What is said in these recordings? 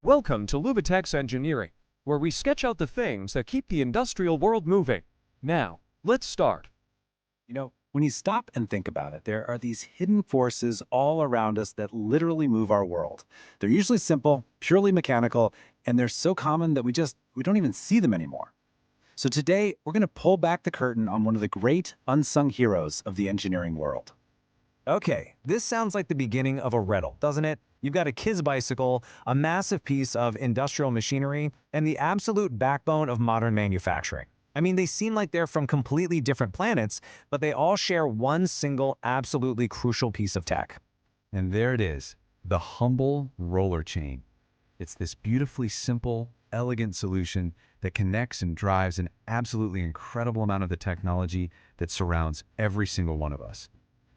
Welcome to Lubitex Engineering, where we sketch out the things that keep the industrial world moving. Now, let's start. When you stop and think about it, there are these hidden forces all around us that literally move our world. They're usually simple, purely mechanical, and they're so common that we don't even see them anymore. So today, we're going to pull back the curtain on one of the great unsung heroes of the engineering world. Okay, this sounds like the beginning of a riddle, doesn't it? You've got a kid's bicycle, a massive piece of industrial machinery, and the absolute backbone of modern manufacturing. I mean, they seem like they're from completely different planets, but they all share one single, absolutely crucial piece of tech. And there it is, the humble roller chain. It's this beautifully simple, elegant solution that connects and drives an absolutely incredible amount of the technology that surrounds every single one of us.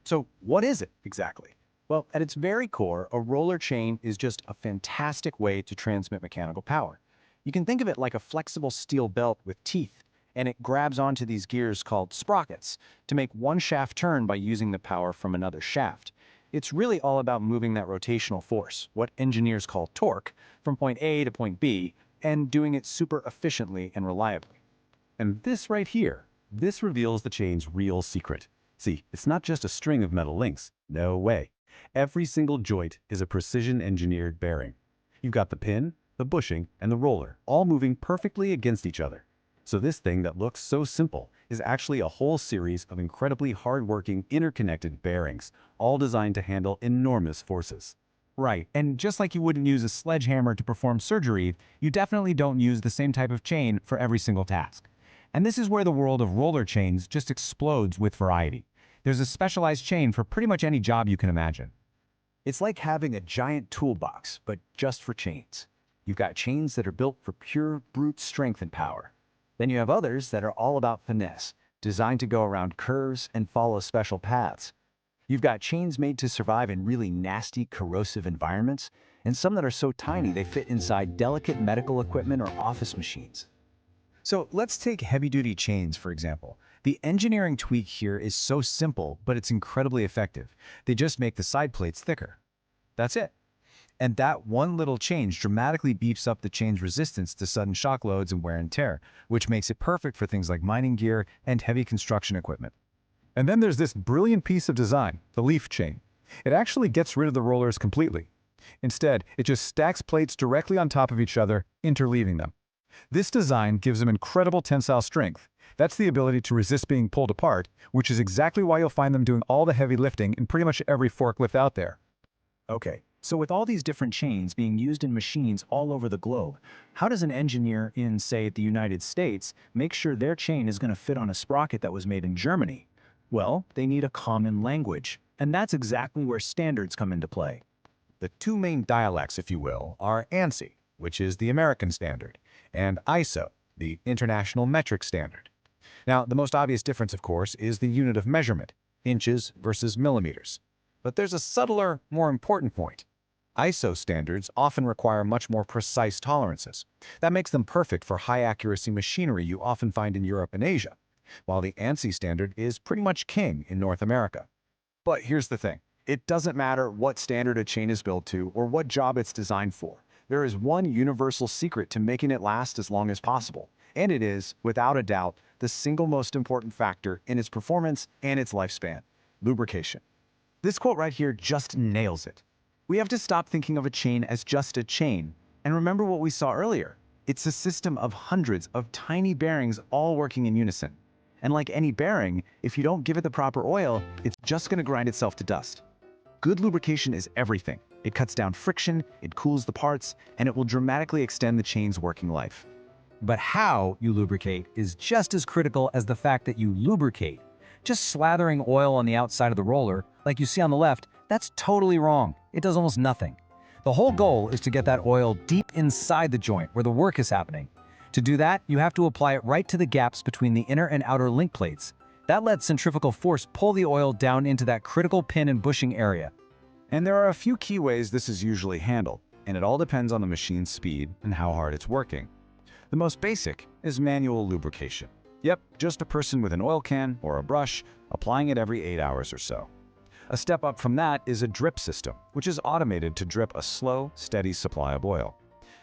So what is it exactly? Well, at its very core, a roller chain is just a fantastic way to transmit mechanical power. You can think of it like a flexible steel belt with teeth, and it grabs onto these gears called sprockets to make one shaft turn by using the power from another shaft. It's really all about moving that rotational force, what engineers call torque, from point A to point B, and doing it super efficiently and reliably. And this right here, this reveals the chain's real secret. See, it's not just a string of metal links. No way. Every single joint is a precision-engineered bearing. You've got the pin, the bushing, and the roller, all moving perfectly against each other. So this thing that looks so simple is actually a whole series of incredibly hard-working, interconnected bearings, all designed to handle enormous forces. Right, and just like you wouldn't use a sledgehammer to perform surgery, you definitely don't use the same type of chain for every single task. And this is where the world of roller chains just explodes with variety. There's a specialized chain for pretty much any job you can imagine. It's like having a giant toolbox, but just for chains. You've got chains that are built for pure brute strength and power. Then you have others that are all about finesse, designed to go around curves and follow special paths. You've got chains made to survive in really nasty, corrosive environments, and some that are so tiny they fit inside delicate medical equipment or office machines. So let's take heavy-duty chains, for example. The engineering tweak here is so simple, but it's incredibly effective. They just make the side plates thicker. That's it. And that one little change dramatically beefs up the chain's resistance to sudden shock loads and wear and tear, which makes it perfect for things like mining gear and heavy construction equipment. And then there's this brilliant piece of design, the leaf chain. It actually gets rid of the rollers completely. Instead, it just stacks plates directly on top of each other, interleaving them. This design gives them incredible tensile strength. That's the ability to resist being pulled apart, which is exactly why you'll find them doing all the heavy lifting in pretty much every forklift out there. Okay, so with all these different chains being used in machines all over the globe, how does an engineer in, say, the United States make sure their chain is going to fit on a sprocket that was made in Germany? Well, they need a common language, and that's exactly where standards come into play. The two main dialects, if you will, are ANSI, which is the American standard, and ISO, the International Metric Standard. Now, the most obvious difference, of course, is the unit of measurement, inches versus millimeters. But there's a subtler, more important point. ISO standards often require much more precise tolerances. That makes them perfect for high-accuracy machinery you often find in Europe and Asia, while the ANSI standard is pretty much king in North America. But here's the thing. It doesn't matter what standard a chain is built to or what job it's designed for. There is one universal secret to making it last as long as possible, and it is, without a doubt, the single most important factor in its performance and its lifespan: lubrication. This quote right here just nails it. We have to stop thinking of a chain as just a chain, and remember what we saw earlier. It's a system of hundreds of tiny bearings all working in unison. And like any bearing, if you don't give it the proper oil, it's just going to grind itself to dust. Good lubrication is everything. It cuts down friction, it cools the parts, and it will dramatically extend the chain's working life. But how you lubricate is just as critical as the fact that you lubricate. Just slathering oil on the outside of the roller, like you see on the left, that's totally wrong. It does almost nothing. The whole goal is to get that oil deep inside the joint where the work is happening. To do that, you have to apply it right to the gaps between the inner and outer link plates. That lets centrifugal force pull the oil down into that critical pin and bushing area. And there are a few key ways this is usually handled, and it all depends on the machine's speed and how hard it's working. The most basic is manual lubrication. Yep, just a person with an oil can or a brush, applying it every 8 hours or so. A step up from that is a drip system, which is automated to drip a slow, steady supply of oil.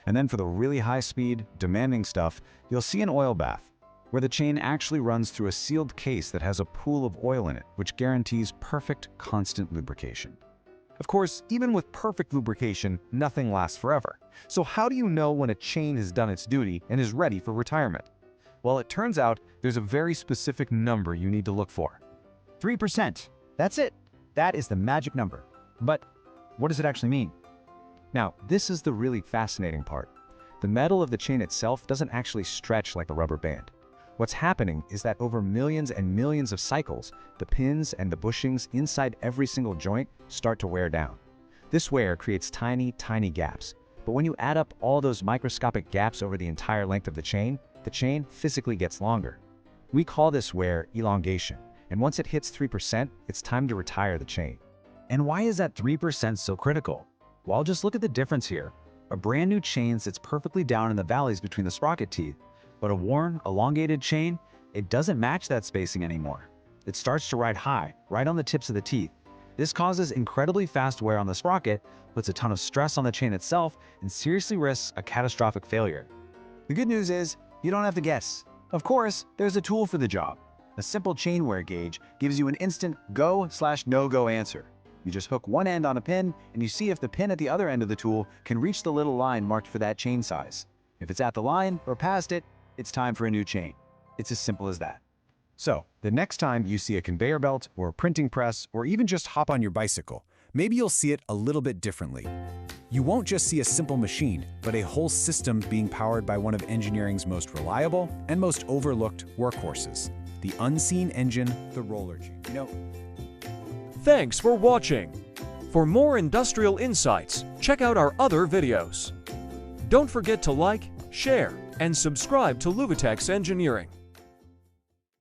And then for the really high-speed, demanding stuff, you'll see an oil bath, where the chain actually runs through a sealed case that has a pool of oil in it, which guarantees perfect, constant lubrication. Of course, even with perfect lubrication, nothing lasts forever. So how do you know when a chain has done its duty and is ready for retirement? Well, it turns out there's a very specific number you need to look for. 3%. That's it. That is the magic number. But what does it actually mean? Now, this is the really fascinating part. The metal of the chain itself doesn't actually stretch like a rubber band. What's happening is that over millions and millions of cycles, the pins and the bushings inside every single joint start to wear down. This wear creates tiny, tiny gaps. But when you add up all those microscopic gaps over the entire length of the chain physically gets longer. We call this wear elongation. And once it hits 3%, it's time to retire the chain. And why is that 3% so critical? Well, just look at the difference here. A brand new chain sits perfectly down in the valleys between the sprocket teeth, but a worn, elongated chain, it doesn't match that spacing anymore. It starts to ride high, right on the tips of the teeth. This causes incredibly fast wear on the sprocket, puts a ton of stress on the chain itself, and seriously risks a catastrophic failure. The good news is, you don't have to guess. Of course, there's a tool for the job. A simple chain wear gauge gives you an instant go/no-go answer. You just hook one end on a pin, and you see if the pin at the other end of the tool can reach the little line marked for that chain size. If it's at the line or past it, it's time for a new chain. It's as simple as that. So, the next time you see a conveyor belt or a printing press or even just hop on your bicycle, maybe you'll see it a little bit differently. You won't just see a simple machine, but a whole system being powered by one of engineering's most reliable and most overlooked workhorses, the unseen engine, the roller chain. Thanks for watching. For more industrial insights, check out our other videos. Don't forget to like, share, and subscribe to Luvitex Engineering.